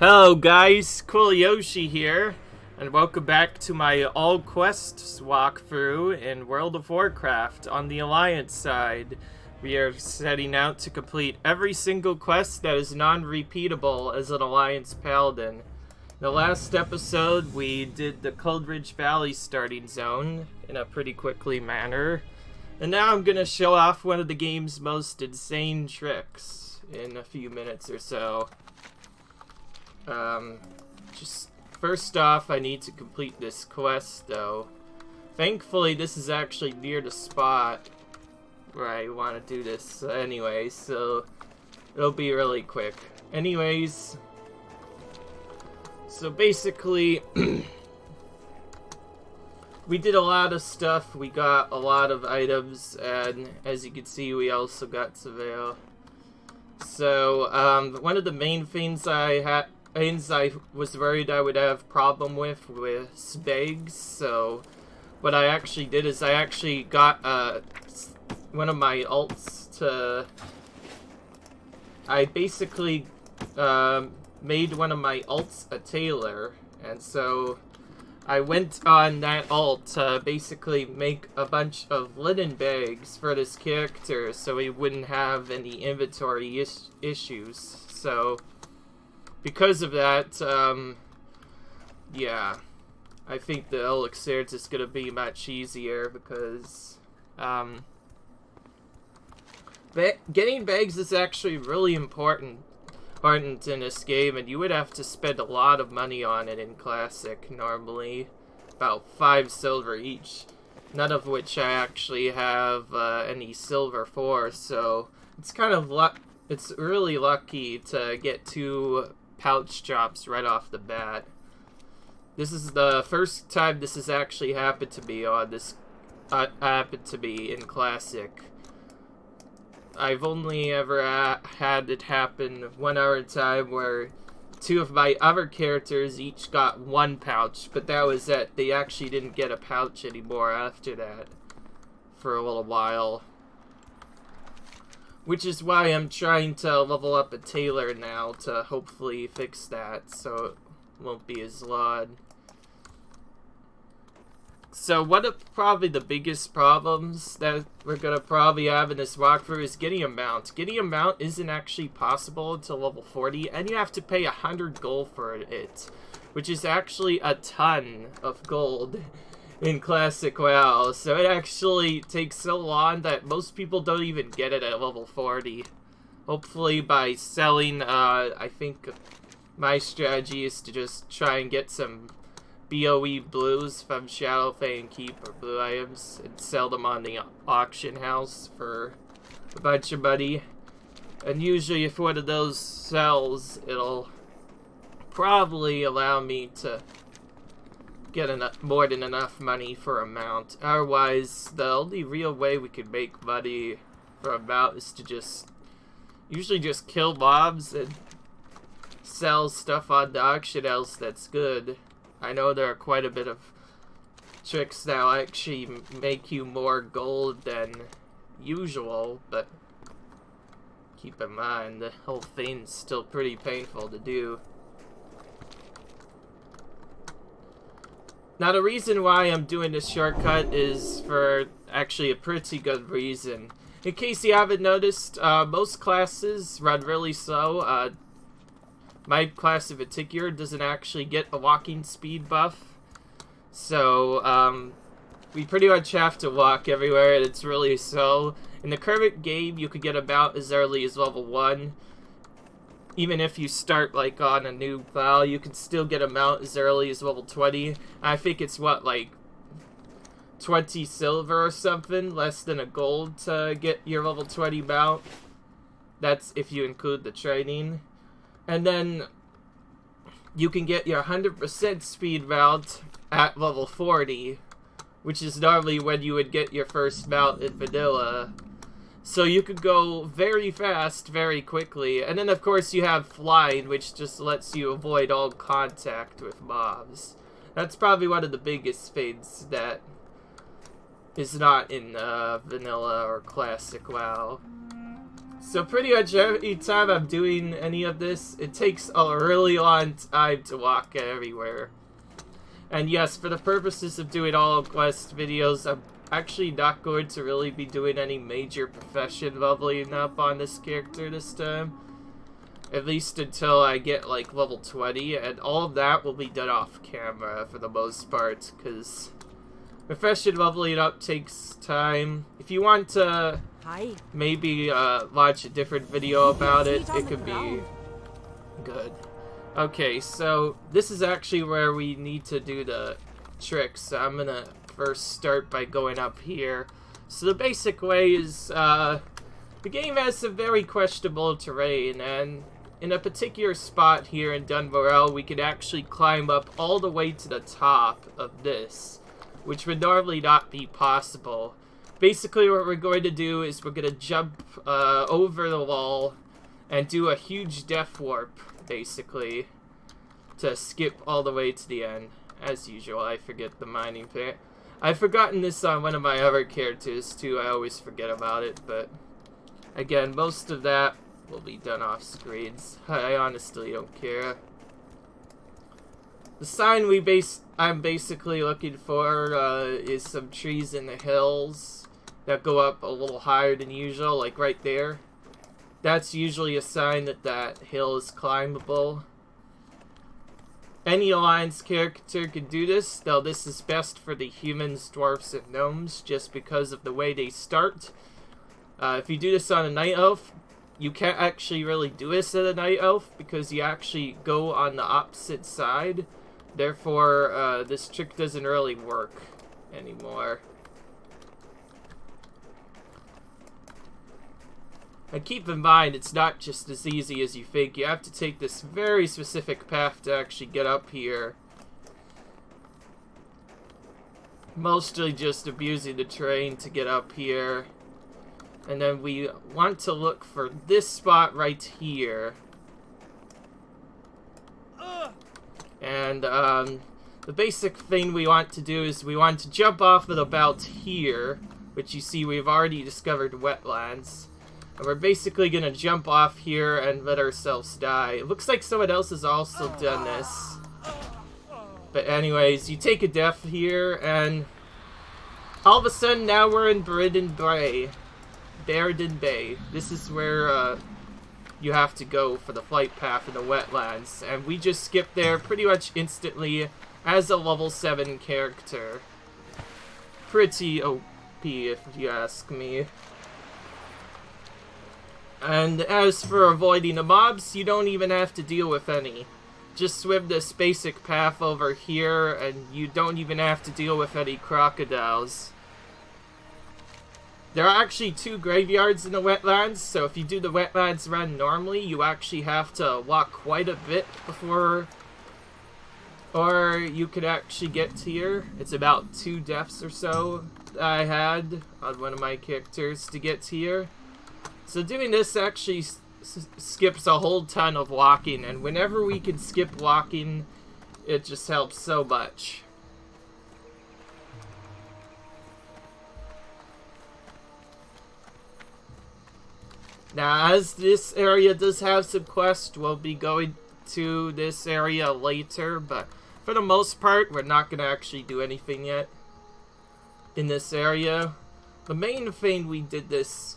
Hello guys, Cool Yoshi here, and welcome back to my all quests walkthrough in World of Warcraft on the Alliance side. We are setting out to complete every single quest that is non-repeatable as an Alliance Paladin. In the last episode, we did the Coldridge Valley starting zone in a pretty quickly manner, and now I'm gonna show off one of the game's most insane tricks in a few minutes or so. Just first off, I need to complete this quest, though. Thankfully, this is actually near the spot where I want to do this anyway, so it'll be really quick. Anyways, so basically, we did a lot of stuff. We got a lot of items, and as you can see, we also got Surveil. So, one of the main things I was worried I would have problem with Spags, so what I actually did is I actually got one of my alts to... I basically made one of my alts a tailor, and so I went on that alt to basically make a bunch of linen bags for this character so he wouldn't have any inventory issues. So because of that, yeah, I think the elixirs is going to be much easier because, getting bags is actually really important in this game, and you would have to spend a lot of money on it in Classic normally, about 5 silver each, none of which I actually have any silver for, so it's kind of it's really lucky to get 2 pouch drops right off the bat. This is the first time this has actually happened to me on this in Classic. I've only ever had it happen one other time where 2 of my other characters each got 1 pouch, but that was it. They actually didn't get a pouch anymore after that for a little while. Which is why I'm trying to level up a tailor now to hopefully fix that so it won't be as loud. So one of probably the biggest problems that we're going to probably have in this walkthrough is getting a mount. Getting a mount isn't actually possible until level 40, and you have to pay 100 gold for it, which is actually a ton of gold in Classic WoW. So it actually takes so long that most people don't even get it at level 40. Hopefully by selling, I think my strategy is to just try and get some BOE blues from Shadowfang Keep or blue items and sell them on the auction house for a bunch of money. And usually if one of those sells, it'll probably allow me to get more than enough money for a mount. Otherwise, the only real way we could make money for a mount is to usually just kill mobs and sell stuff on the auction house that's good. I know there are quite a bit of tricks that will actually make you more gold than usual, but keep in mind the whole thing's still pretty painful to do. Now the reason why I'm doing this shortcut is for actually a pretty good reason. In case you haven't noticed, most classes run really slow. My class in particular doesn't actually get a walking speed buff, so we pretty much have to walk everywhere, and it's really slow. In the current game, you could get about as early as level 1. Even if you start like on a new file, you can still get a mount as early as level 20. I think it's what, like 20 silver or something, less than a gold to get your level 20 mount. That's if you include the training. And then you can get your 100% speed mount at level 40, which is normally when you would get your first mount in vanilla. So you could go very fast, very quickly. And then of course you have flying, which just lets you avoid all contact with mobs. That's probably one of the biggest things that is not in vanilla or classic WoW. So pretty much every time I'm doing any of this, it takes a really long time to walk everywhere. And yes, for the purposes of doing all quest videos, I'm actually not going to really be doing any major profession leveling up on this character this time. At least until I get like level 20, and all of that will be done off camera for the most part, because profession leveling up takes time. If you want to maybe watch a different video about it, it could be good. Okay, so this is actually where we need to do the tricks. So I'm gonna first start by going up here. So the basic way is, the game has some very questionable terrain, and in a particular spot here in Dunvarel, we could actually climb up all the way to the top of this, which would normally not be possible. Basically, what we're going to do is we're going to jump over the wall and do a huge death warp, basically, to skip all the way to the end. As usual, I forget the mining bit. I've forgotten this on one of my other characters, too. I always forget about it, but again, most of that will be done off screens. I honestly don't care. The sign I'm basically looking for is some trees in the hills that go up a little higher than usual, like right there. That's usually a sign that that hill is climbable. Any Alliance character can do this, though this is best for the humans, dwarfs, and gnomes, just because of the way they start. If you do this on a night elf, you can't actually really do this at a night elf, because you actually go on the opposite side. Therefore, this trick doesn't really work anymore. And keep in mind, it's not just as easy as you think. You have to take this very specific path to actually get up here. Mostly just abusing the terrain to get up here. And then we want to look for this spot right here. And the basic thing we want to do is we want to jump off of the belt here, which you see we've already discovered wetlands. And we're basically going to jump off here and let ourselves die. It looks like someone else has also done this. But anyways, you take a death here, and all of a sudden now we're in Beridan Bay. This is where you have to go for the flight path in the wetlands. And we just skipped there pretty much instantly as a level 7 character. Pretty OP if you ask me. And as for avoiding the mobs, you don't even have to deal with any. Just swim this basic path over here, and you don't even have to deal with any crocodiles. There are actually 2 graveyards in the wetlands, so if you do the wetlands run normally, you actually have to walk quite a bit before, or you could actually get to here. It's about 2 deaths or so that I had on one of my characters to get to here. So doing this actually skips a whole ton of walking, and whenever we can skip walking, it just helps so much. Now, as this area does have some quests, we'll be going to this area later, but for the most part, we're not going to actually do anything yet in this area. The main thing we did this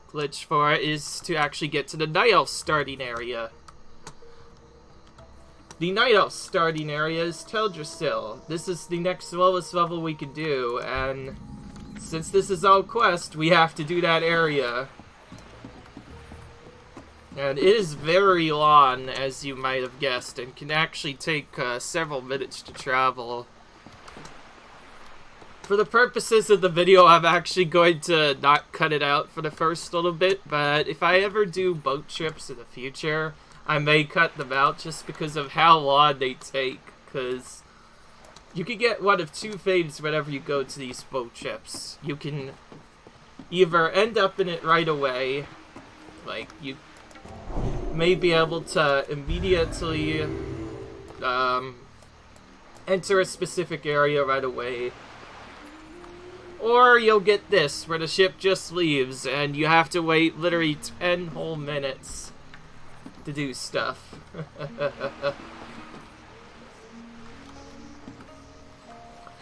glitch for is to actually get to the Night Elf starting area. The Night Elf starting area is Teldrassil. This is the next lowest level we can do, and since this is all quest, we have to do that area. And it is very long, as you might have guessed, and can actually take several minutes to travel. For the purposes of the video, I'm actually going to not cut it out for the first little bit, but if I ever do boat trips in the future, I may cut them out just because of how long they take, because you can get one of 2 things whenever you go to these boat trips. You can either end up in it right away, like you may be able to immediately enter a specific area right away, Or you'll get this, where the ship just leaves, and you have to wait literally 10 whole minutes to do stuff.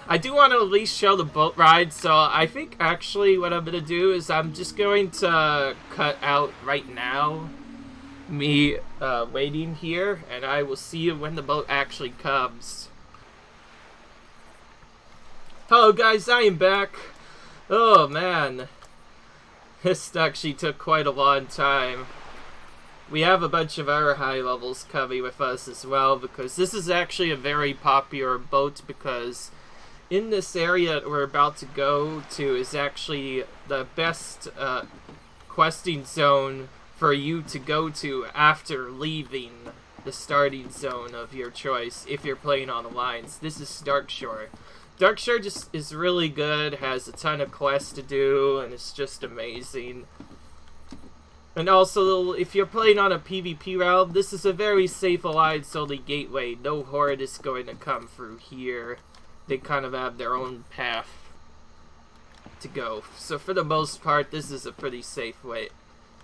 I do want to at least show the boat ride, so I think actually what I'm going to do is I'm just going to cut out right now me waiting here, and I will see you when the boat actually comes. Hello guys, I am back. Oh man, this actually took quite a long time. We have a bunch of other high levels coming with us as well, because this is actually a very popular boat, because in this area that we're about to go to is actually the best questing zone for you to go to after leaving the starting zone of your choice if you're playing on Alliance. This is Darkshore. Darkshore just is really good, has a ton of quests to do, and it's just amazing. And also, if you're playing on a PvP realm, this is a very safe Alliance only gateway. No Horde is going to come through here. They kind of have their own path to go. So for the most part, this is a pretty safe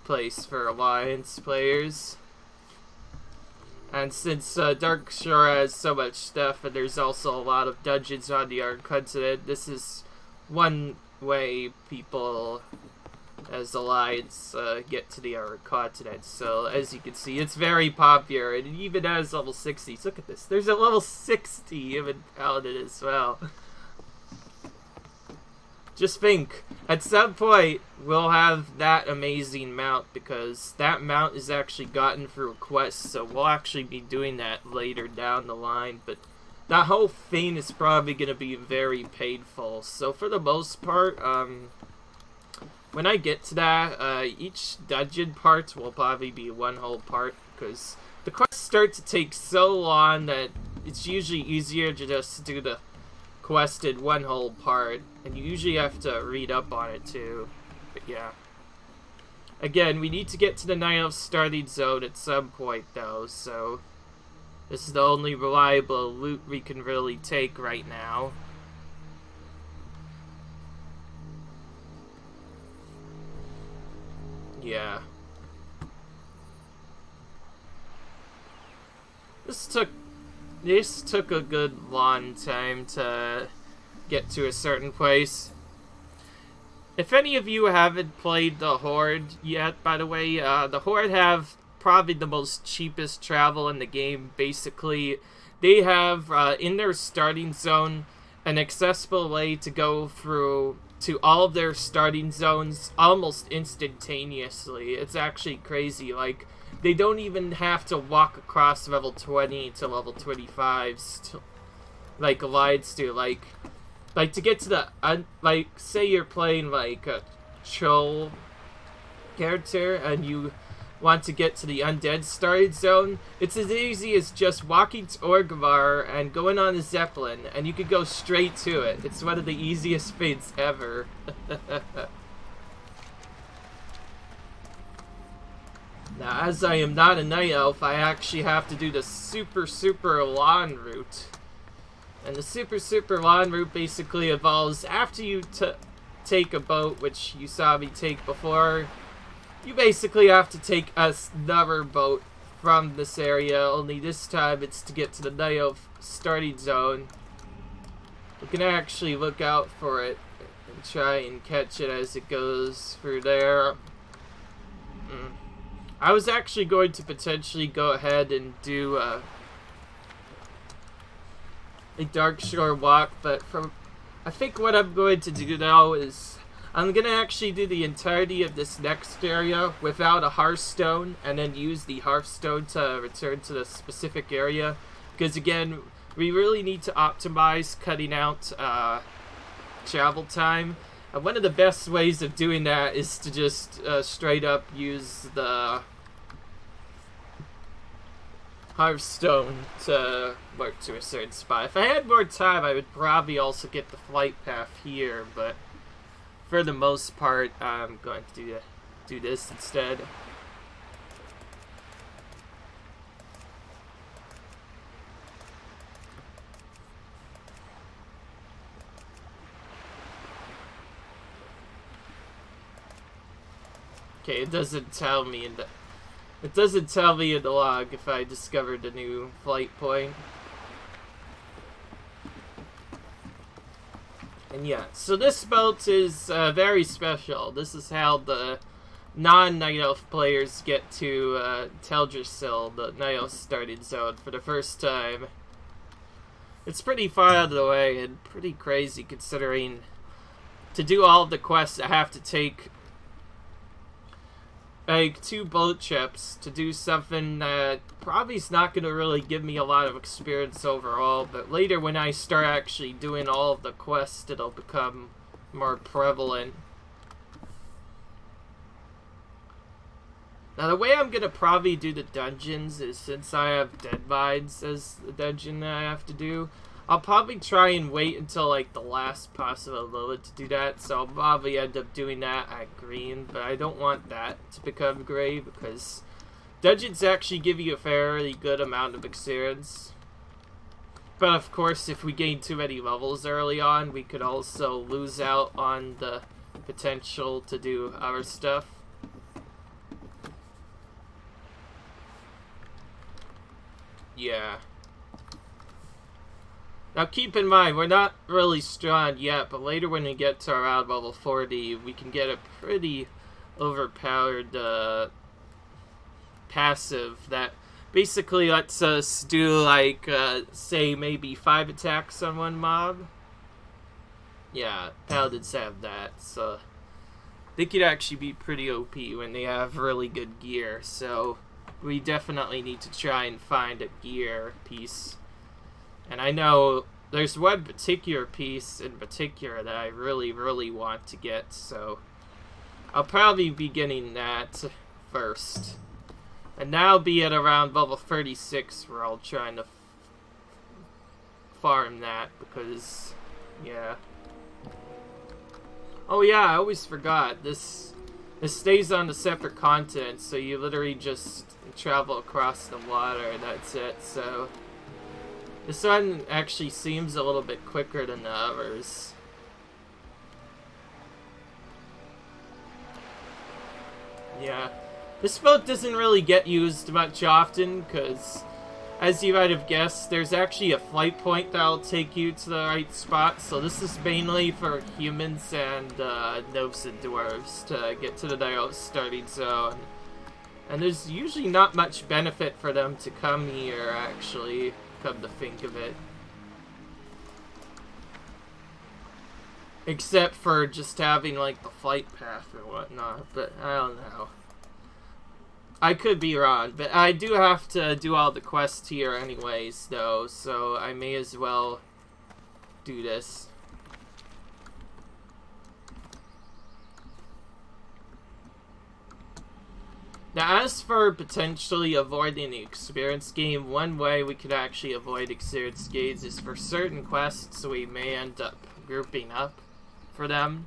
place for Alliance players. And since Darkshore has so much stuff, and there's also a lot of dungeons on the Ark continent, this is one way people as Alliance get to the Ark continent. So as you can see, it's very popular, and it even has level 60s. Look at this. There's a level 60 Human Paladin as well. Just think, at some point, we'll have that amazing mount, because that mount is actually gotten through a quest, so we'll actually be doing that later down the line, but that whole thing is probably going to be very painful. So for the most part, when I get to that, each dungeon part will probably be one whole part, because the quests start to take so long that it's usually easier to just do the quested one whole part, and you usually have to read up on it too. But yeah, again, we need to get to the Night Elf starting zone at some point though, so this is the only reliable loot we can really take right now. Yeah, this took a good long time to get to a certain place. If any of you haven't played the Horde yet, by the way, the Horde have probably the most cheapest travel in the game. Basically, they have in their starting zone an accessible way to go through to all of their starting zones almost instantaneously. It's actually crazy. Like, they don't even have to walk across level 20 to level 25s like Alliance do. Like to get to the like, say you're playing like a troll character and you want to get to the undead starting zone, it's as easy as just walking to Orgrimmar and going on a Zeppelin, and you could go straight to it. It's one of the easiest things ever. Now, as I am not a night elf, I actually have to do the super long route. And the super long route basically involves, after you take a boat, which you saw me take before, you basically have to take another boat from this area, only this time it's to get to the Night Elf starting zone. We can actually look out for it and try and catch it as it goes through there. I was actually going to potentially go ahead and do a Darkshore walk, but I think what I'm going to do now is I'm going to actually do the entirety of this next area without a Hearthstone, and then use the Hearthstone to return to the specific area. Because again, we really need to optimize cutting out travel time. And one of the best ways of doing that is to just straight up use the Hearthstone to work to a certain spot. If I had more time, I would probably also get the flight path here, but for the most part, I'm going to do this instead. Okay, it doesn't tell me in the... It doesn't tell me in the log if I discovered a new flight point. And yeah, so this boat is very special. This is how the non-Night Elf players get to Teldrassil, the Night Elf starting zone, for the first time. It's pretty far out of the way and pretty crazy considering to do all of the quests I have to take like 2 boat trips to do something that probably is not going to really give me a lot of experience overall, but later when I start actually doing all of the quests, it'll become more prevalent. Now the way I'm going to probably do the dungeons is, since I have Dead Mines as the dungeon that I have to do, I'll probably try and wait until like the last possible moment to do that, so I'll probably end up doing that at green, but I don't want that to become gray because dungeons actually give you a fairly good amount of experience. But of course, if we gain too many levels early on, we could also lose out on the potential to do our stuff. Yeah. Now keep in mind, we're not really strong yet, but later when we get to around level 40, we can get a pretty overpowered passive that basically lets us do like, say maybe 5 attacks on one mob. Yeah, paladins have that, so they could actually be pretty OP when they have really good gear, so we definitely need to try and find a gear piece. And I know there's one particular piece in particular that I really, really want to get, so I'll probably be getting that first. And that'll be at around level 36 where I'll try to farm that, because, yeah. Oh yeah, I always forgot, this stays on a separate continent, so you literally just travel across the water and that's it, so... This one actually seems a little bit quicker than the others. Yeah. This boat doesn't really get used much often, because, as you might have guessed, there's actually a flight point that'll take you to the right spot, so this is mainly for humans and gnomes and dwarves to get to the Night Elf starting zone. And there's usually not much benefit for them to come here, actually. Come to think of it, except for just having like the flight path or whatnot, but I don't know. I could be wrong, but I do have to do all the quests here anyways though, so I may as well do this. Now, as for potentially avoiding the experience gain, one way we could actually avoid experience gains is for certain quests we may end up grouping up for them.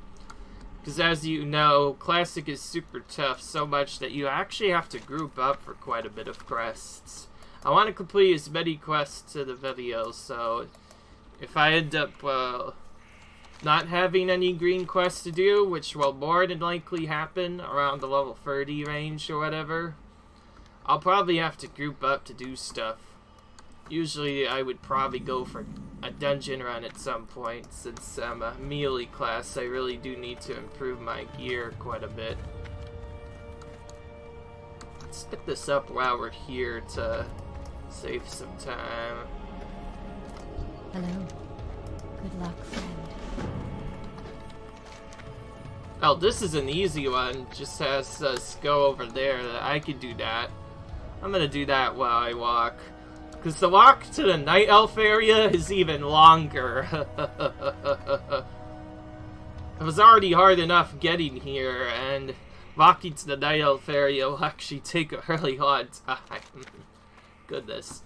Because as you know, Classic is super tough, so much that you actually have to group up for quite a bit of quests. I want to complete as many quests to the video, so if I end up not having any green quests to do, which will more than likely happen around the level 30 range or whatever, I'll probably have to group up to do stuff. Usually I would probably go for a dungeon run at some point, since I'm a melee class. I really do need to improve my gear quite a bit. Let's pick this up while we're here to save some time. Hello. Good luck, friend. Oh, this is an easy one. Just has us go over there. I could do that. I'm gonna do that while I walk. Because the walk to the Night Elf area is even longer. It was already hard enough getting here, and walking to the Night Elf area will actually take a really long time. Goodness.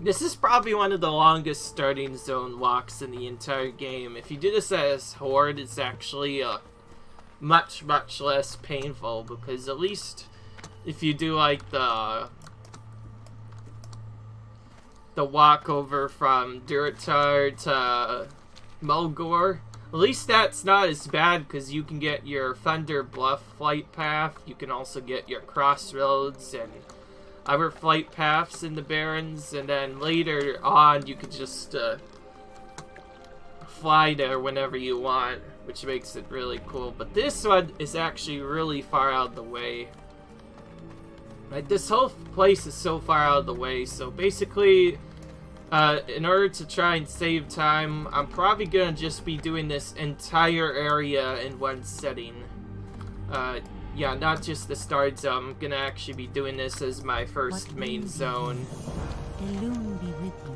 This is probably one of the longest starting zone walks in the entire game. If you do this as Horde, it's actually much, much less painful, because at least if you do like the walk over from Durotar to Mulgore, At least that's not as bad, because you can get your Thunder Bluff flight path. You can also get your Crossroads and other flight paths in the Barrens. And then later on, you could just fly there whenever you want, which makes it really cool. But this one is actually really far out of the way. Like, this whole place is so far out of the way, so basically, in order to try and save time, I'm probably gonna just be doing this entire area in one setting. Yeah, not just the start zone. I'm gonna actually be doing this as my first main zone. Illume be with you.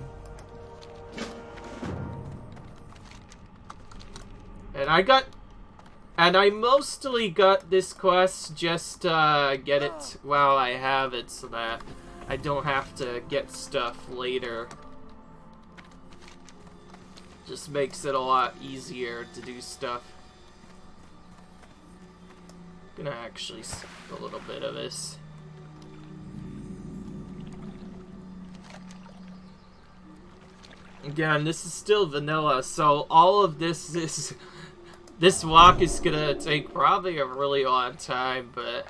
And I mostly got this quest just to get it while I have it, so that I don't have to get stuff later. Just makes it a lot easier to do stuff. I'm gonna actually skip a little bit of this. Again, this is still vanilla, so all of this is... This walk is gonna take probably a really long time, but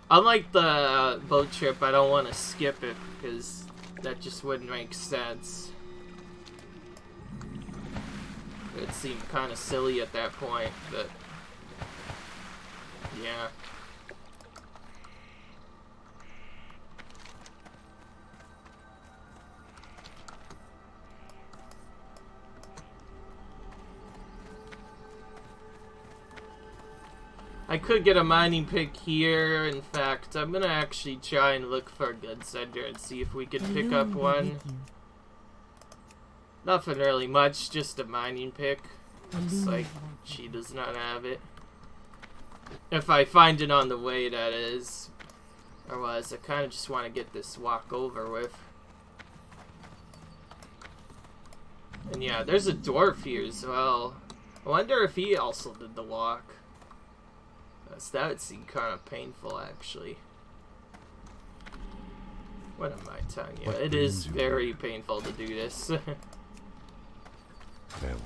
unlike the boat trip, I don't want to skip it because that just wouldn't make sense. It seemed kind of silly at that point, but yeah. I could get a mining pick here. In fact, I'm gonna actually try and look for a good sender and see if we can pick up one. Nothing really much, just a mining pick. Looks like she does not have it. If I find it on the way, that is. Otherwise, I kind of just want to get this walk over with. And yeah, there's a dwarf here as well. I wonder if he also did the walk. That would seem kind of painful, actually. What am I telling you? It is very painful to do this. Farewell.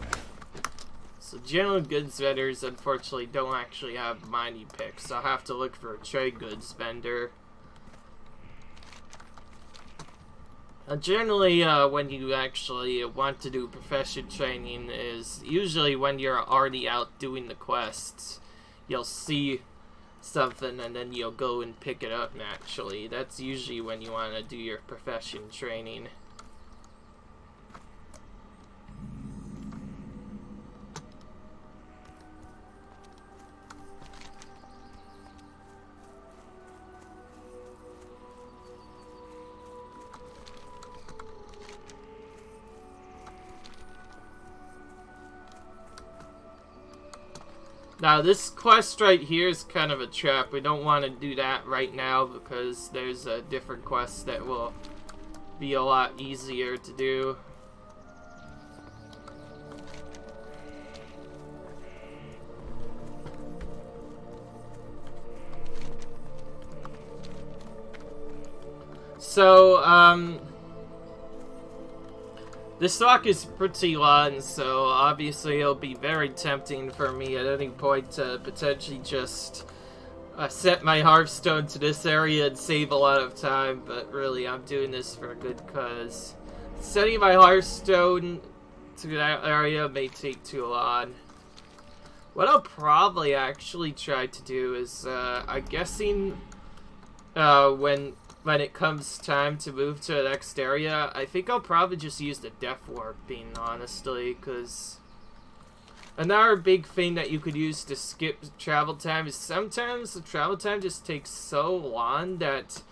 So general goods vendors, unfortunately, don't actually have mining picks. I'll have to look for a trade goods vendor. Generally, when you actually want to do profession training is usually when you're already out doing the quests. You'll see something and then you'll go and pick it up naturally. That's usually when you want to do your profession training. Now, this quest right here is kind of a trap. We don't want to do that right now because there's a different quest that will be a lot easier to do. So, this walk is pretty long, so obviously it'll be very tempting for me at any point to potentially just set my Hearthstone to this area and save a lot of time, but really I'm doing this for a good cause. Setting my Hearthstone to that area may take too long. What I'll probably actually try to do is, I'm guessing when it comes time to move to the next area, I think I'll probably just use the Death Warping, honestly, because another big thing that you could use to skip travel time is sometimes the travel time just takes so long that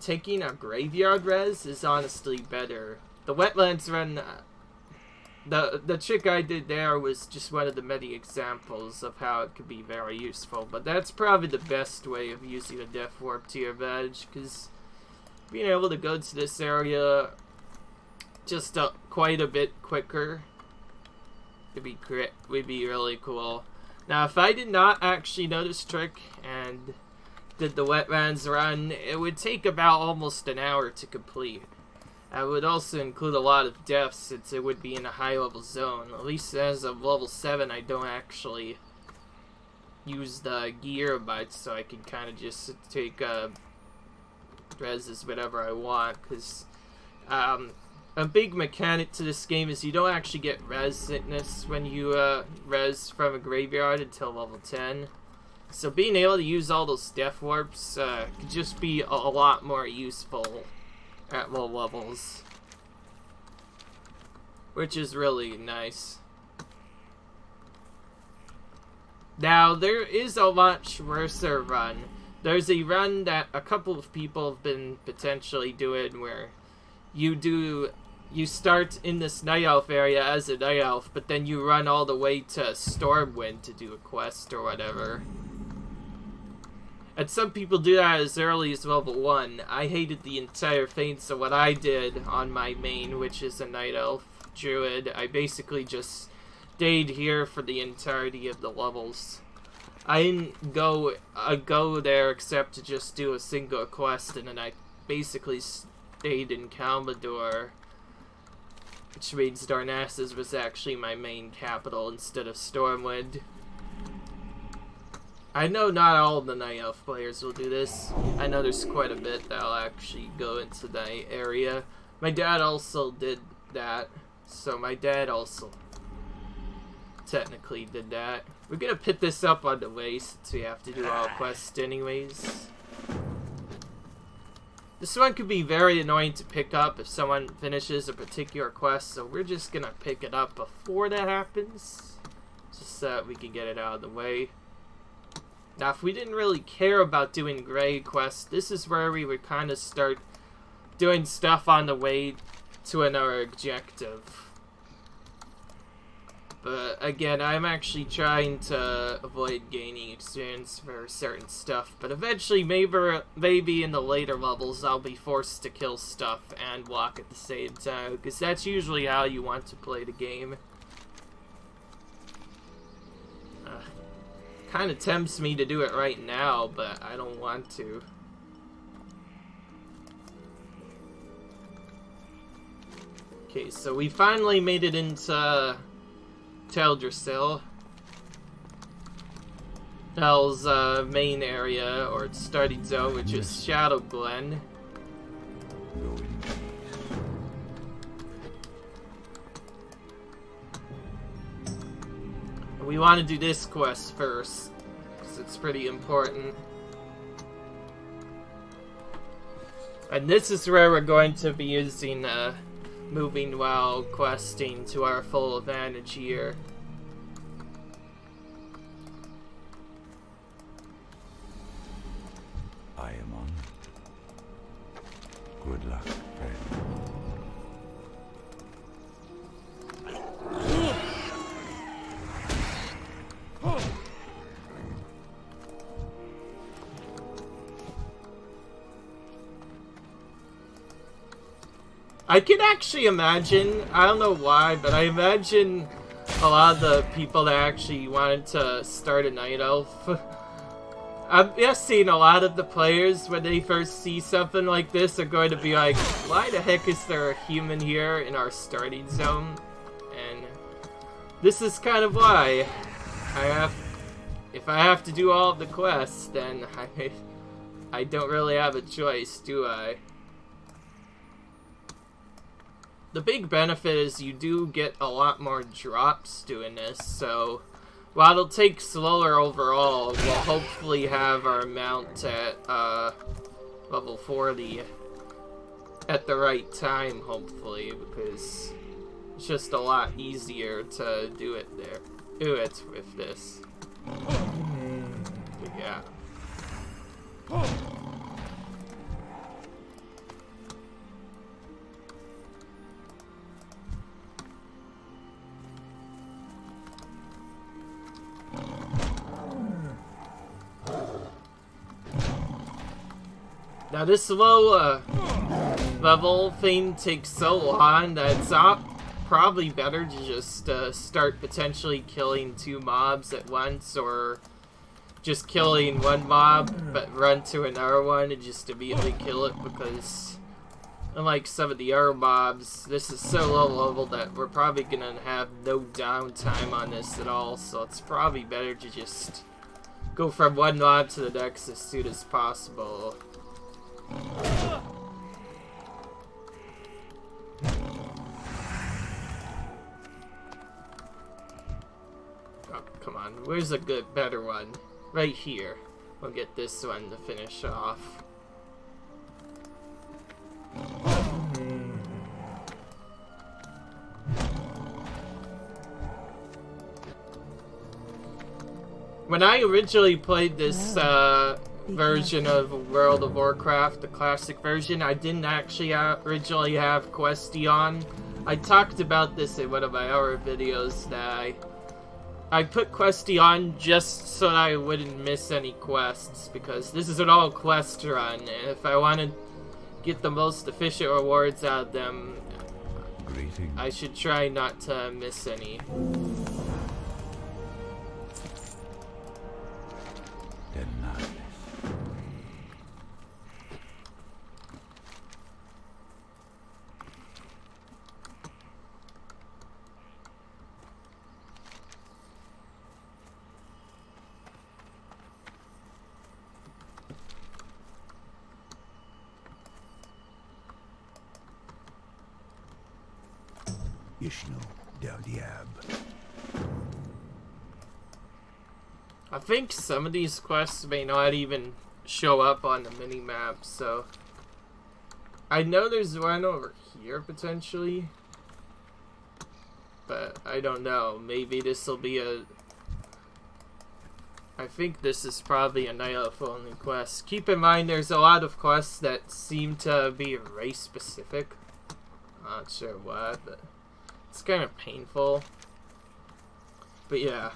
taking a graveyard res is honestly better. The Wetlands run, the trick I did there was just one of the many examples of how it could be very useful, but that's probably the best way of using a Death Warp to your advantage, because being able to go to this area just quite a bit quicker would be really cool. Now, if I did not actually know this trick and did the Wetlands run, it would take about almost an hour to complete. That would also include a lot of deaths since it would be in a high level zone. At least as of level 7 I don't actually use the gear much, so I can kind of just take reses whatever I want, because a big mechanic to this game is you don't actually get res sickness when you res from a graveyard until level 10. So being able to use all those death warps could just be a lot more useful at low levels, which is really nice. Now, there is a much worse run. There's a run that a couple of people have been potentially doing where you start in this Night Elf area as a Night Elf, but then you run all the way to Stormwind to do a quest or whatever. And some people do that as early as level 1. I hated the entire thing, so what I did on my main, which is a Night Elf Druid, I basically just stayed here for the entirety of the levels. I didn't go there except to just do a single quest, and then I basically stayed in Kalmador, which means Darnassus was actually my main capital instead of Stormwind. I know not all of the Night Elf players will do this. I know there's quite a bit that'll actually go into the area. My dad also did that, so my dad also technically did that. We're gonna put this up on the way since we have to do all quests anyways. This one could be very annoying to pick up if someone finishes a particular quest, so we're just gonna pick it up before that happens, just so that we can get it out of the way. Now, if we didn't really care about doing gray quests, this is where we would kind of start doing stuff on the way to another objective. But again, I'm actually trying to avoid gaining experience for certain stuff. But eventually, maybe in the later levels, I'll be forced to kill stuff and walk at the same time, because that's usually how you want to play the game. Kind of tempts me to do it right now, but I don't want to. Okay, so we finally made it into Teldrassil. Hell's main area, or its starting zone, which is Shadow Glen. We want to do this quest first, because it's pretty important. And this is where we're going to be using moving while questing to our full advantage here. I am on. Good luck, friend. I can actually imagine, I don't know why, but I imagine a lot of the people that actually wanted to start a Night Elf. I'm guessing a lot of the players, when they first see something like this, are going to be like, why the heck is there a human here in our starting zone? And this is kind of why. If I have to do all of the quests, then I don't really have a choice, do I? The big benefit is you do get a lot more drops doing this, so while it'll take slower overall, we'll hopefully have our mount at level 40 at the right time, hopefully, because it's just a lot easier to do it with this. But yeah. Now this low level thing takes so long that it's probably better to just start potentially killing 2 mobs at once, or just killing 1 mob but run to another one and just immediately kill it, because Unlike some of the other mobs, this is so low level that we're probably gonna have no downtime on this at all, so it's probably better to just go from one mob to the next as soon as possible. Oh, come on, where's a better one? Right here. We'll get this one to finish off. When I originally played this version of World of Warcraft, the classic version, I didn't actually originally have Questy on. I talked about this in one of my other videos that I put Questy on just so that I wouldn't miss any quests, because this is an all quest run, and if I want to get the most efficient rewards out of them, I should try not to miss any. I think some of these quests may not even show up on the mini-map, so I know there's one over here potentially, but I don't know. Maybe this will be a... I think this is probably a night elf only quest. Keep in mind there's a lot of quests that seem to be race specific. Not sure why, but it's kind of painful. But yeah.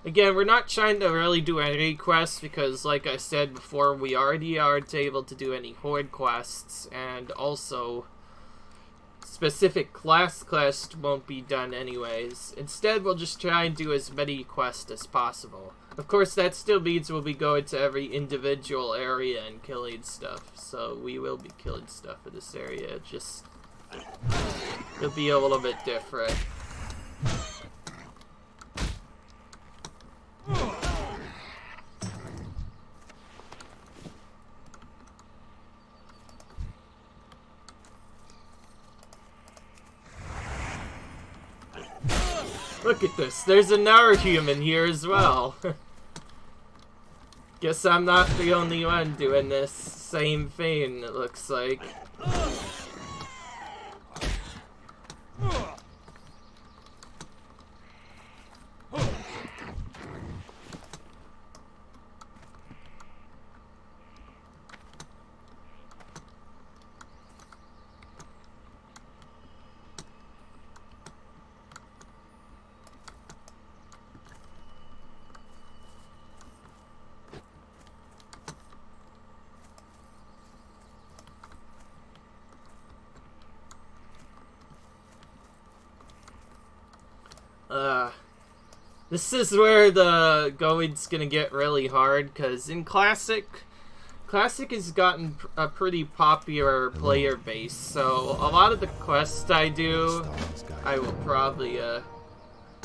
Again, we're not trying to really do any quests because, like I said before, we already aren't able to do any Horde quests, and also specific class quests won't be done anyways. Instead, we'll just try and do as many quests as possible. Of course, that still means we'll be going to every individual area and killing stuff, so we will be killing stuff in this area, just it'll be a little bit different. Look at this, there's another human here as well. Guess I'm not the only one doing this same thing, it looks like. This is where the going's gonna get really hard, because in Classic has gotten a pretty popular player base, so a lot of the quests I do, I will probably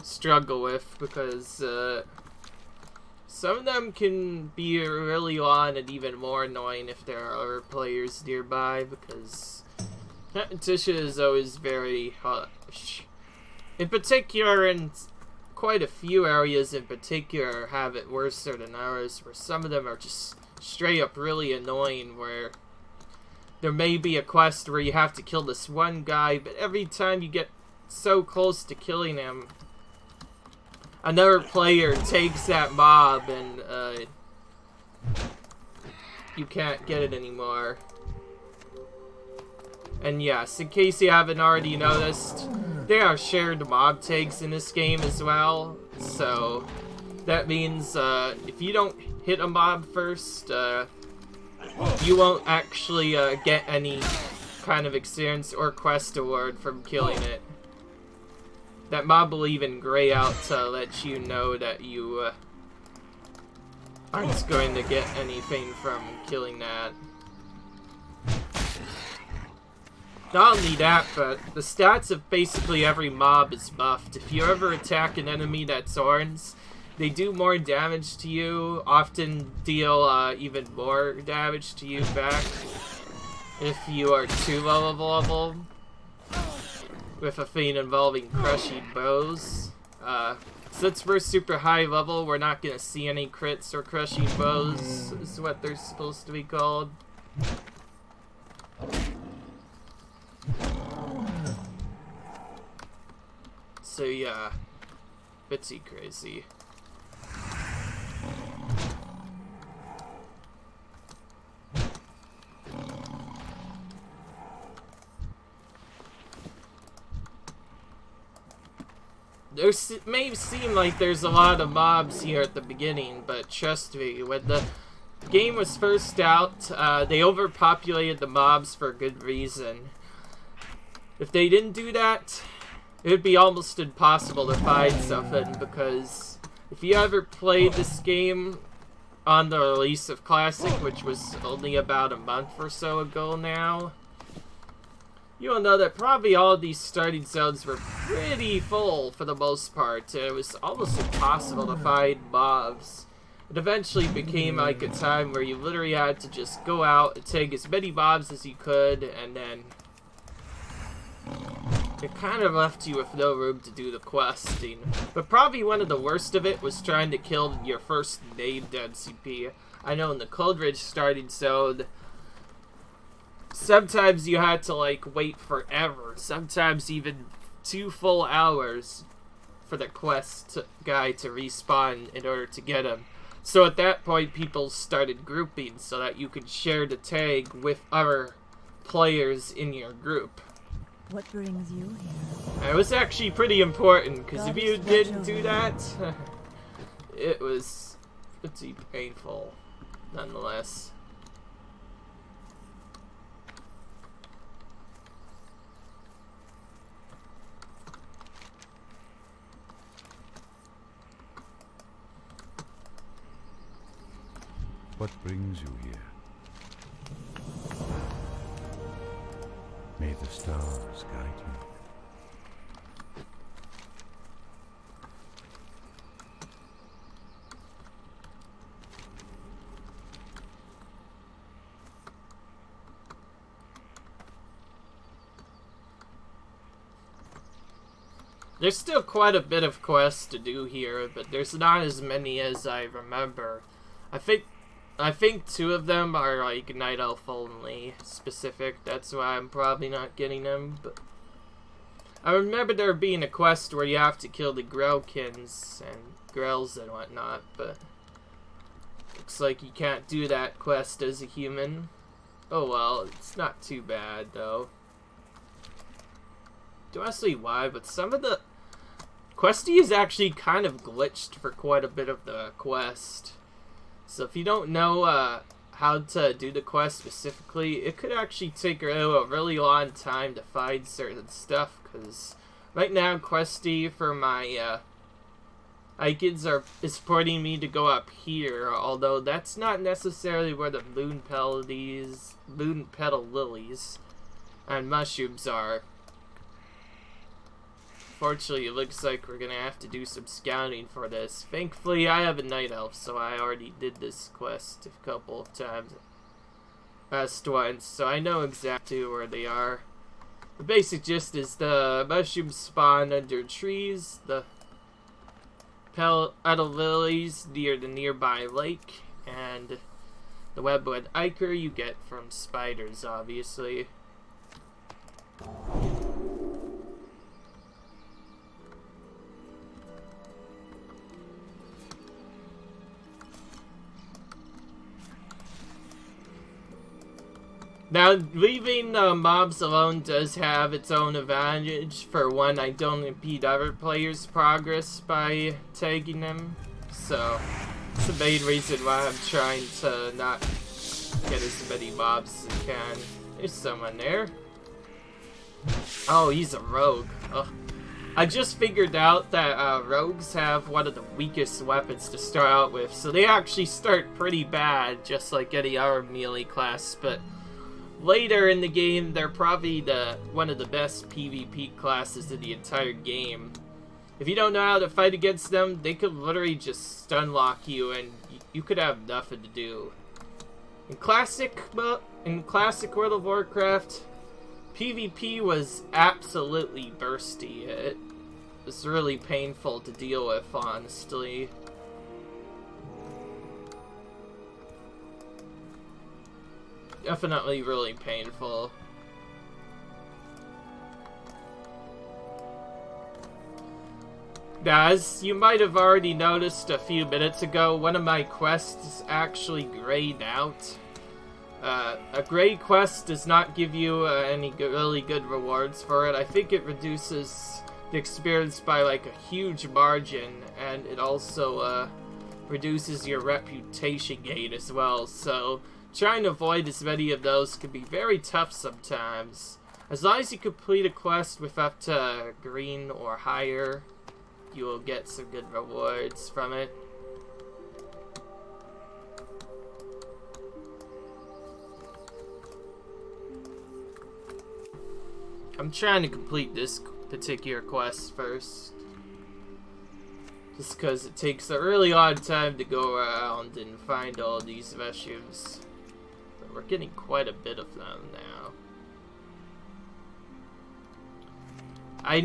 struggle with, because some of them can be really long and even more annoying if there are other players nearby, because competition is always very harsh. In particular, in quite a few areas in particular have it worse than others, where some of them are just straight up really annoying, where there may be a quest where you have to kill this one guy, but every time you get so close to killing him, another player takes that mob and you can't get it anymore. And yes, in case you haven't already noticed, there are shared mob tags in this game as well, so that means if you don't hit a mob first, you won't actually get any kind of experience or quest award from killing it. That mob will even gray out to let you know that you aren't going to get anything from killing that. Not only that, but the stats of basically every mob is buffed. If you ever attack an enemy that's orange, they do more damage to you, often deal even more damage to you back if you are too low of a level, with a feat involving crushing bows. Since we're super high level, we're not going to see any crits or crushing bows, is what they're supposed to be called. So yeah, bitsy crazy. There may seem like there's a lot of mobs here at the beginning, but trust me, when the game was first out, they overpopulated the mobs for a good reason. If they didn't do that, it would be almost impossible to find something, because if you ever played this game on the release of Classic, which was only about a month or so ago now, you'll know that probably all of these starting zones were pretty full for the most part. It was almost impossible to find mobs. It eventually became like a time where you literally had to just go out and take as many mobs as you could, and then it kind of left you with no room to do the questing. But probably one of the worst of it was trying to kill your first named NCP. I know in the Coldridge starting zone, sometimes you had to like wait forever, sometimes even 2 full hours for the quest guy to respawn in order to get him. So at that point, people started grouping so that you could share the tag with other players in your group. What brings you here? It was actually pretty important, because if you didn't do that, it was pretty painful, nonetheless. What brings you here? May the stars guide you. There's still quite a bit of quests to do here, but there's not as many as I remember. I think 2 of them are like Night Elf only specific. That's why I'm probably not getting them. But I remember there being a quest where you have to kill the Grelkins and Grells and whatnot, but looks like you can't do that quest as a human. Oh well, it's not too bad though. Don't ask me why, but some of the questy is actually kind of glitched for quite a bit of the quest. So if you don't know how to do the quest specifically, it could actually take a really long time to find certain stuff, because right now questy for my icons is pointing me to go up here, although that's not necessarily where the moon petal lilies and mushrooms are. Fortunately, it looks like we're gonna have to do some scouting for this. Thankfully, I have a night elf, so I already did this quest a couple of times. Last once, so I know exactly where they are. The basic gist is the mushrooms spawn under trees, the petal lilies near the nearby lake, and the webwood ichor you get from spiders, obviously. Now, leaving mobs alone does have its own advantage. For one, I don't impede other players' progress by tagging them. So, it's the main reason why I'm trying to not get as many mobs as I can. There's someone there. Oh, he's a rogue. Ugh. I just figured out that rogues have one of the weakest weapons to start out with. So they actually start pretty bad, just like any other melee class, but later in the game, they're probably one of the best PvP classes in the entire game. If you don't know how to fight against them, they could literally just stun lock you and you could have nothing to do. In classic World of Warcraft, PvP was absolutely bursty. It was really painful to deal with, honestly. Definitely really painful. Now, as you might have already noticed a few minutes ago, one of my quests is actually grayed out. A gray quest does not give you any really good rewards for it. I think it reduces the experience by like a huge margin, and it also reduces your reputation gain as well, so trying to avoid as many of those can be very tough sometimes. As long as you complete a quest with up to green or higher, you will get some good rewards from it. I'm trying to complete this particular quest first, just because it takes a really odd time to go around and find all these mushrooms. But we're getting quite a bit of them now. I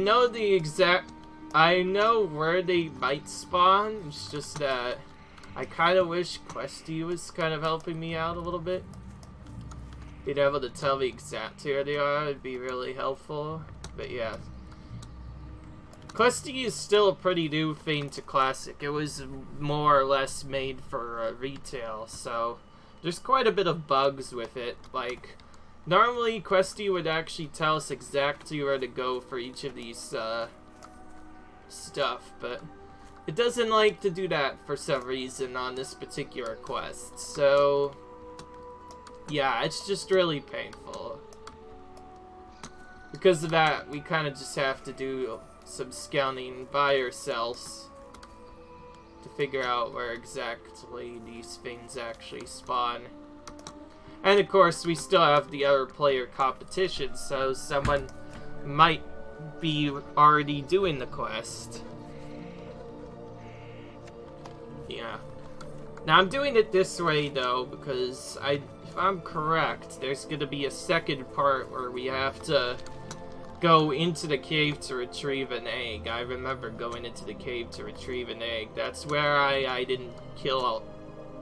know where they might spawn. It's just that I kind of wish Questy was kind of helping me out a little bit. Being able to tell me exactly where they are would be really helpful. But yeah. Questy is still a pretty new thing to Classic. It was more or less made for retail, so there's quite a bit of bugs with it. Like, normally Questy would actually tell us exactly where to go for each of these stuff, but it doesn't like to do that for some reason on this particular quest. So yeah, it's just really painful. Because of that, we kind of just have to do some scouting by ourselves to figure out where exactly these things actually spawn. And of course, we still have the other player competition, so someone might be already doing the quest. Yeah. Now I'm doing it this way though, because if I'm correct, there's gonna be a second part where we have to go into the cave to retrieve an egg. I remember going into the cave to retrieve an egg. That's where I didn't kill all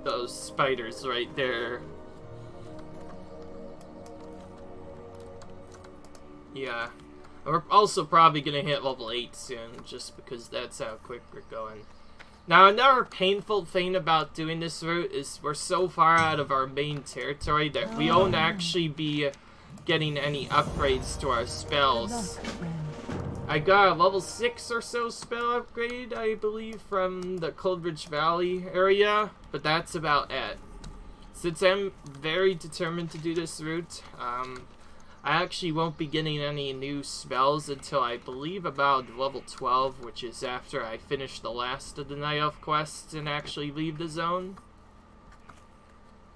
those spiders right there. Yeah. We're also probably gonna hit level 8 soon, just because that's how quick we're going. Now, another painful thing about doing this route is we're so far out of our main territory that we won't actually be getting any upgrades to our spells. I got a level 6 or so spell upgrade, I believe, from the Coldridge Valley area, but that's about it. Since I'm very determined to do this route, I actually won't be getting any new spells until I believe about level 12, which is after I finish the last of the Night Elf quests and actually leave the zone.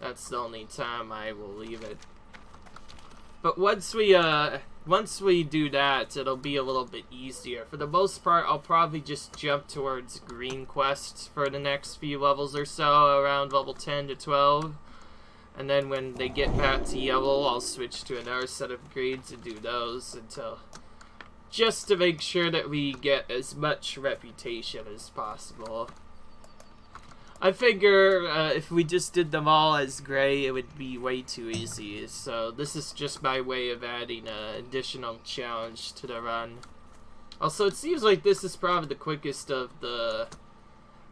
That's the only time I will leave it. But once we do that, it'll be a little bit easier. For the most part, I'll probably just jump towards green quests for the next few levels or so, around level 10 to 12. And then when they get back to yellow, I'll switch to another set of grades and do those until, just to make sure that we get as much reputation as possible. I figure if we just did them all as gray, it would be way too easy. So this is just my way of adding an additional challenge to the run. Also, it seems like this is probably the quickest of the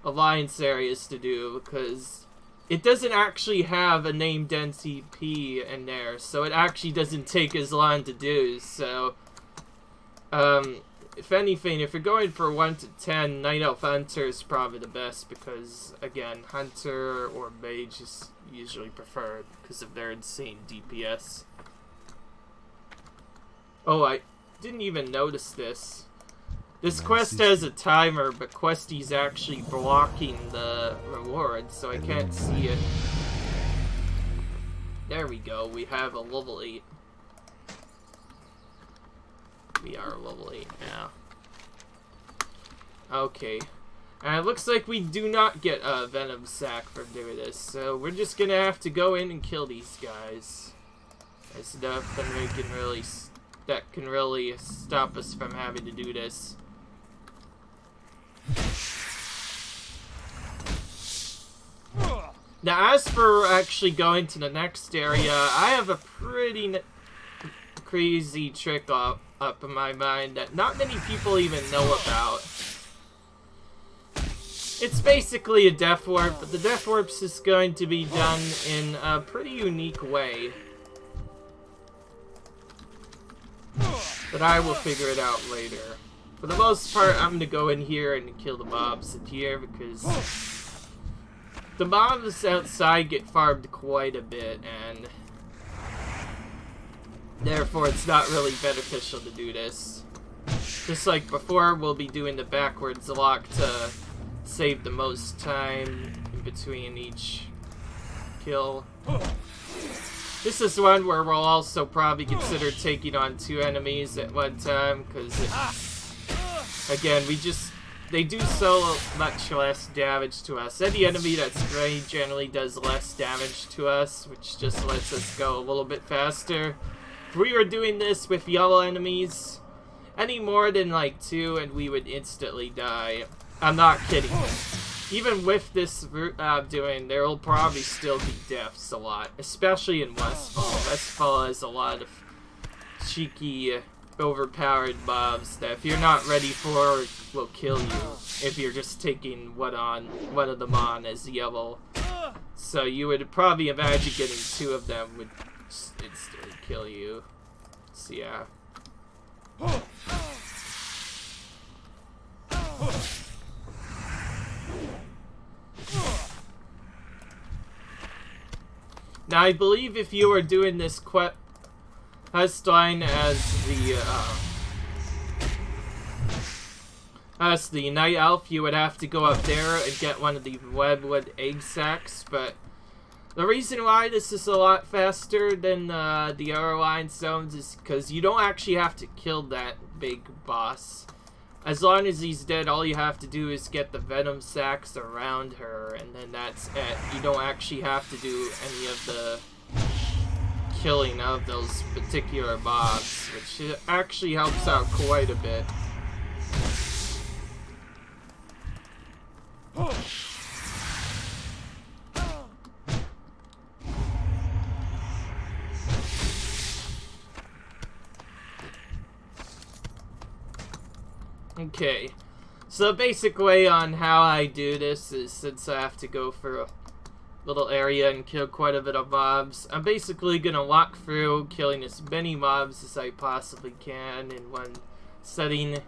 Alliance areas to do, because it doesn't actually have a named NCP in there, so it actually doesn't take as long to do. So, if anything, if you're going for 1 to 10, Night Elf Hunter is probably the best, because, again, Hunter or Mage is usually preferred because of their insane DPS. Oh, I didn't even notice this. This quest has a timer, but Questy's actually blocking the reward, so I can't see it. There we go. We have a level 8. We are level 8 now. Okay. And it looks like we do not get a Venom Sac from doing this, so we're just gonna have to go in and kill these guys. There's nothing that can really stop us from having to do this. Now, as for actually going to the next area, I have a pretty crazy trick up in my mind that not many people even know about. It's basically a death warp, but the death warps is going to be done in a pretty unique way. But I will figure it out later. For the most part, I'm gonna go in here and kill the mobs in here because the mobs outside get farmed quite a bit, and therefore it's not really beneficial to do this. Just like before, we'll be doing the backwards lock to save the most time in between each kill. This is one where we'll also probably consider taking on 2 enemies at one time, because again, they do so much less damage to us. Any enemy that's gray generally does less damage to us, which just lets us go a little bit faster. If we were doing this with yellow enemies, any more than like 2 and we would instantly die. I'm not kidding. Even with this route I'm doing, there will probably still be deaths a lot, especially in Westfall. Westfall has a lot of cheeky, overpowered mobs that if you're not ready for, will kill you if you're just taking one of them on as yellow. So you would probably imagine getting 2 of them would instantly kill you. So yeah. Now, I believe if you were doing this quest line as the Night Elf, you would have to go up there and get one of the Webwood egg sacs, but the reason why this is a lot faster than the other line zones is because you don't actually have to kill that big boss. As long as he's dead, all you have to do is get the venom sacs around her, and then that's it. You don't actually have to do any of the killing of those particular mobs, which actually helps out quite a bit. Okay, so the basic way on how I do this is, since I have to go for a little area and kill quite a bit of mobs, I'm basically gonna walk through killing as many mobs as I possibly can in one setting,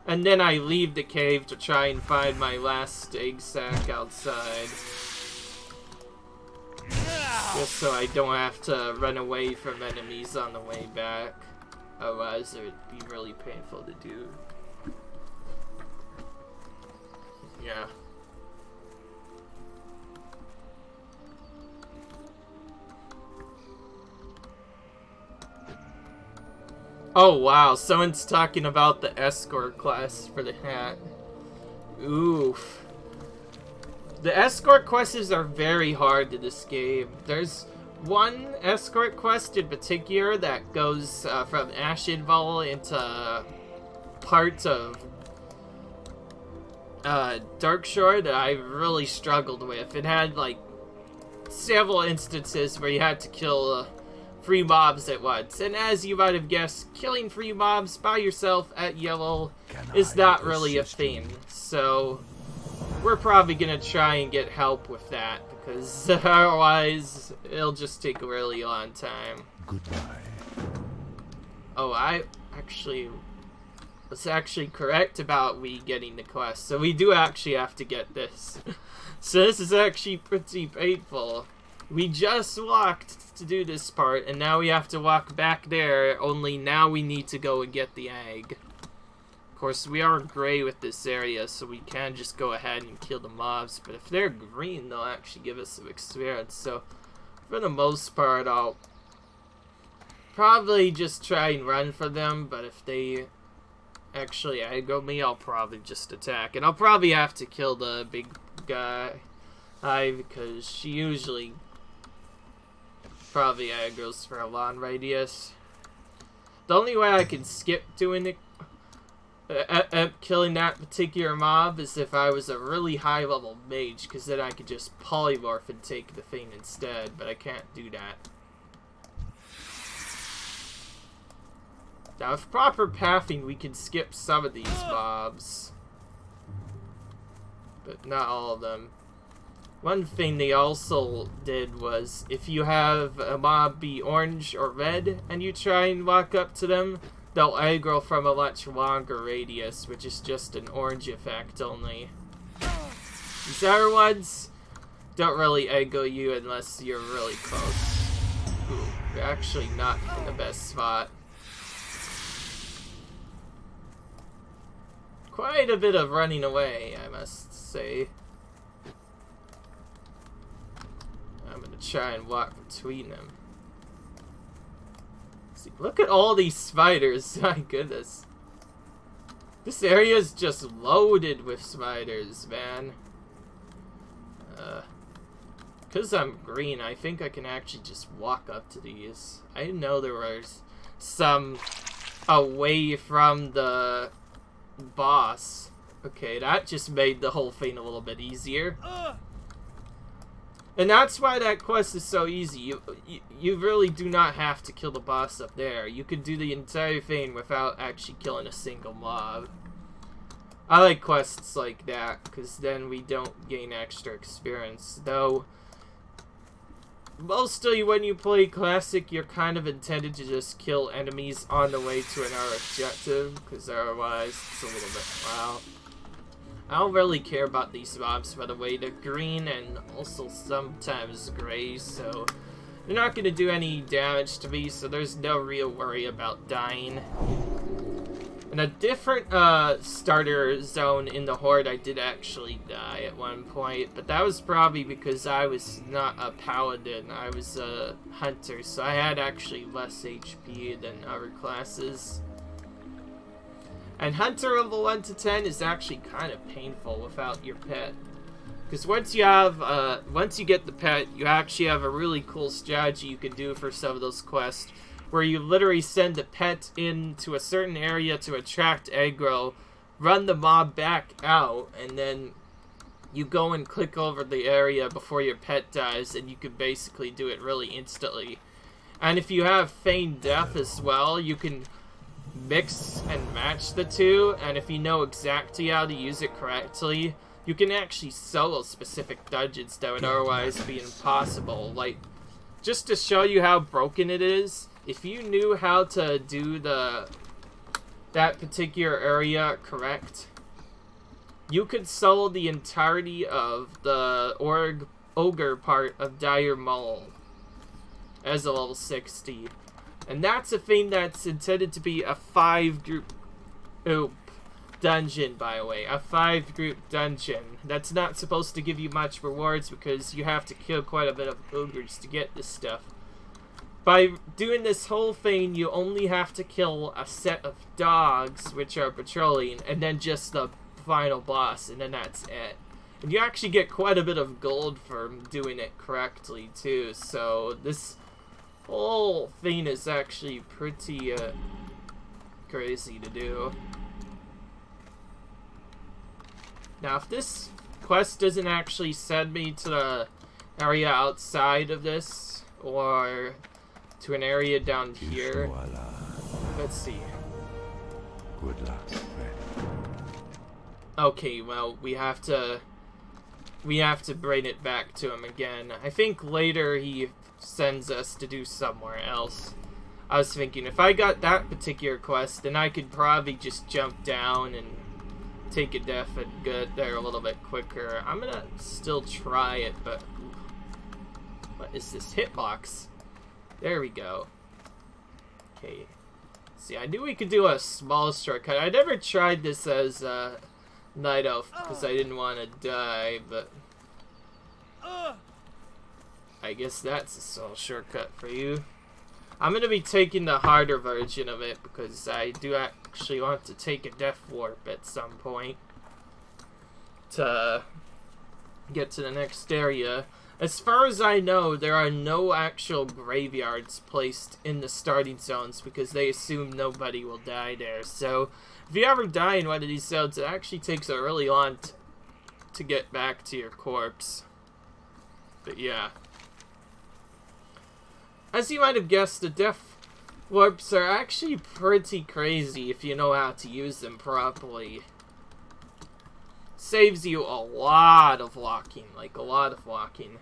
and then I leave the cave to try and find my last egg sac outside, just so I don't have to run away from enemies on the way back. Otherwise it would be really painful to do. Yeah. Oh wow, someone's talking about the escort class for the hat. Oof. The escort quests are very hard in this game. There's one escort quest in particular that goes from Ashenvale into part of Darkshore that I really struggled with. It had like several instances where you had to kill 3 mobs at once, and as you might have guessed, killing 3 mobs by yourself at yellow is not really a thing. So we're probably gonna try and get help with that, because otherwise it'll just take a really long time. Goodbye. Oh, I was actually correct about we getting the quest, so we do actually have to get this. So this is actually pretty painful. We just walked to do this part, and now we have to walk back there, only now we need to go and get the egg. Of course, we are gray with this area, so we can just go ahead and kill the mobs, but if they're green, they'll actually give us some experience, so for the most part, I'll probably just try and run for them, but if they actually aggro me, I'll probably just attack. And I'll probably have to kill the big guy, because she usually probably aggroes for a long radius. The only way I can skip doing it, killing that particular mob, is if I was a really high level mage, because then I could just polymorph and take the thing instead, but I can't do that. Now, with proper pathing, we can skip some of these mobs, but not all of them. One thing they also did was, if you have a mob be orange or red, and you try and walk up to them, they'll aggro from a much longer radius, which is just an orange effect only. These other ones don't really aggro you unless you're really close. Ooh, you're actually not in the best spot. Quite a bit of running away, I must say. I'm gonna try and walk between them. See, look at all these spiders, my goodness. This area is just loaded with spiders, man. Because I'm green, I think I can actually just walk up to these. I didn't know there was some away from the boss. Okay, that just made the whole thing a little bit easier. And that's why that quest is so easy. You really do not have to kill the boss up there. You can do the entire thing without actually killing a single mob. I like quests like that, because then we don't gain extra experience. Though, mostly when you play Classic, you're kind of intended to just kill enemies on the way to another objective, because otherwise it's a little bit, wow. I don't really care about these mobs, by the way. They're green and also sometimes gray, so they're not going to do any damage to me, so there's no real worry about dying. In a different starter zone in the Horde, I did actually die at one point, but that was probably because I was not a paladin, I was a hunter, so I had actually less HP than other classes. And Hunter level 1 to 10 is actually kind of painful without your pet. Because once you get the pet, you actually have a really cool strategy you can do for some of those quests, where you literally send the pet into a certain area to attract aggro, run the mob back out, and then you go and click over the area before your pet dies, and you can basically do it really instantly. And if you have feigned death as well, you can mix and match the two, and if you know exactly how to use it correctly, you can actually solo specific dungeons that would otherwise be impossible. Like, just to show you how broken it is, if you knew how to do that particular area correct, you could solo the entirety of the ogre part of Dire Maul as a level 60. And that's a thing that's intended to be a 5-group dungeon, by the way. A 5-group dungeon. That's not supposed to give you much rewards because you have to kill quite a bit of ogres to get this stuff. By doing this whole thing, you only have to kill a set of dogs, which are patrolling, and then just the final boss, and then that's it. And you actually get quite a bit of gold for doing it correctly, too. So this whole thing is actually pretty crazy to do. Now, if this quest doesn't actually send me to the area outside of this, or to an area down here, let's see. Good luck, friend. Okay, well, we have to bring it back to him again. I think later he sends us to do somewhere else. I was thinking, if I got that particular quest, then I could probably just jump down and take a death and get there a little bit quicker. I'm gonna still try it, but what is this hitbox? There we go. Okay. See, I knew we could do a small shortcut. I never tried this as Night Elf because I didn't want to die, but I guess that's a small shortcut for you. I'm going to be taking the harder version of it because I do actually want to take a death warp at some point to get to the next area. As far as I know, there are no actual graveyards placed in the starting zones because they assume nobody will die there. So if you ever die in one of these zones, it actually takes a really long to get back to your corpse. But yeah. As you might have guessed, the death warps are actually pretty crazy if you know how to use them properly. Saves you a lot of walking, like a lot of walking.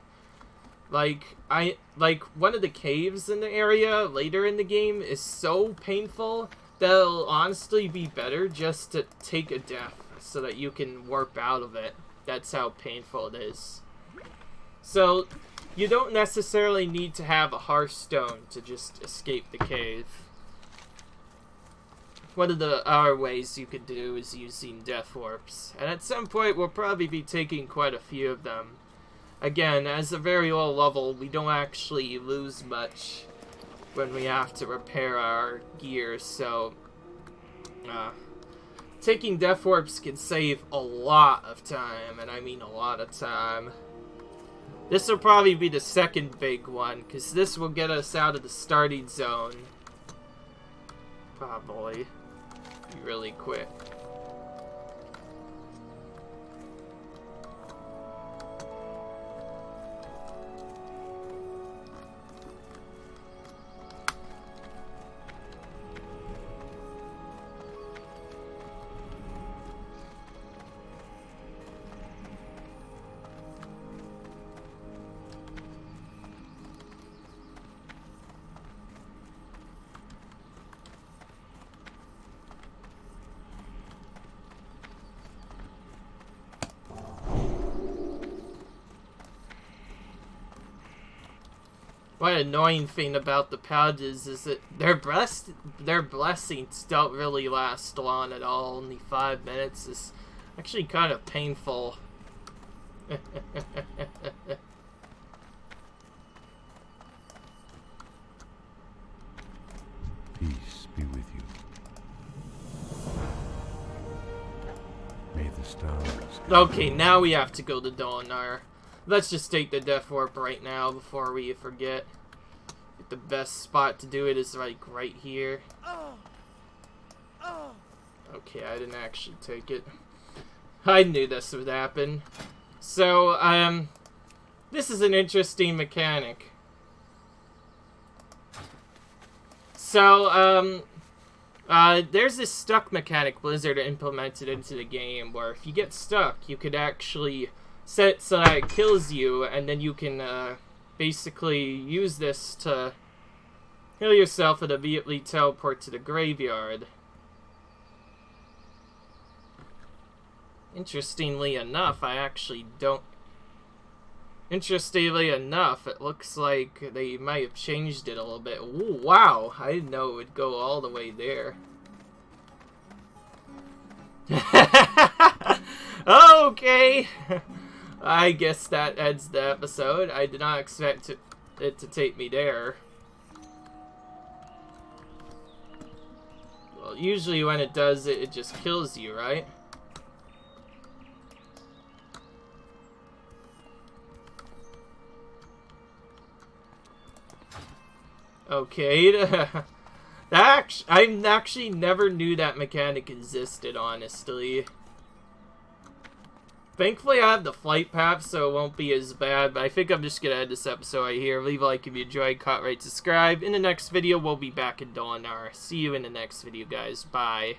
Like one of the caves in the area later in the game is so painful that it'll honestly be better just to take a death so that you can warp out of it. That's how painful it is. So you don't necessarily need to have a Hearthstone to just escape the cave. One of the other ways you could do is using death warps. And at some point we'll probably be taking quite a few of them. Again, as a very low level, we don't actually lose much when we have to repair our gear, so taking death warps can save a lot of time, and I mean a lot of time. This will probably be the second big one, because this will get us out of the starting zone. Probably. Really quick. One annoying thing about the Paladins is that their blessings don't really last long at all. Only 5 minutes. Is actually kind of painful. Peace be with you. May the stars... Okay, now we have to go to Dolinar. Let's just take the death warp right now before we forget. The best spot to do it is like right here. Okay, I didn't actually take it. I knew this would happen. So, this is an interesting mechanic. So, there's this stuck mechanic Blizzard implemented into the game where if you get stuck, you could actually set it so that it kills you, and then you can basically use this to heal yourself and immediately teleport to the graveyard. Interestingly enough, Interestingly enough, it looks like they might have changed it a little bit. Ooh, wow, I didn't know it would go all the way there. Okay. I guess that ends the episode. I did not expect it to take me there. Well, usually when it does it, it just kills you, right? Okay. I actually never knew that mechanic existed, honestly. Thankfully, I have the flight path, so it won't be as bad, but I think I'm just going to end this episode right here. Leave a like if you enjoyed, comment, rate, subscribe. In the next video, we'll be back in Dolinar. See you in the next video, guys. Bye.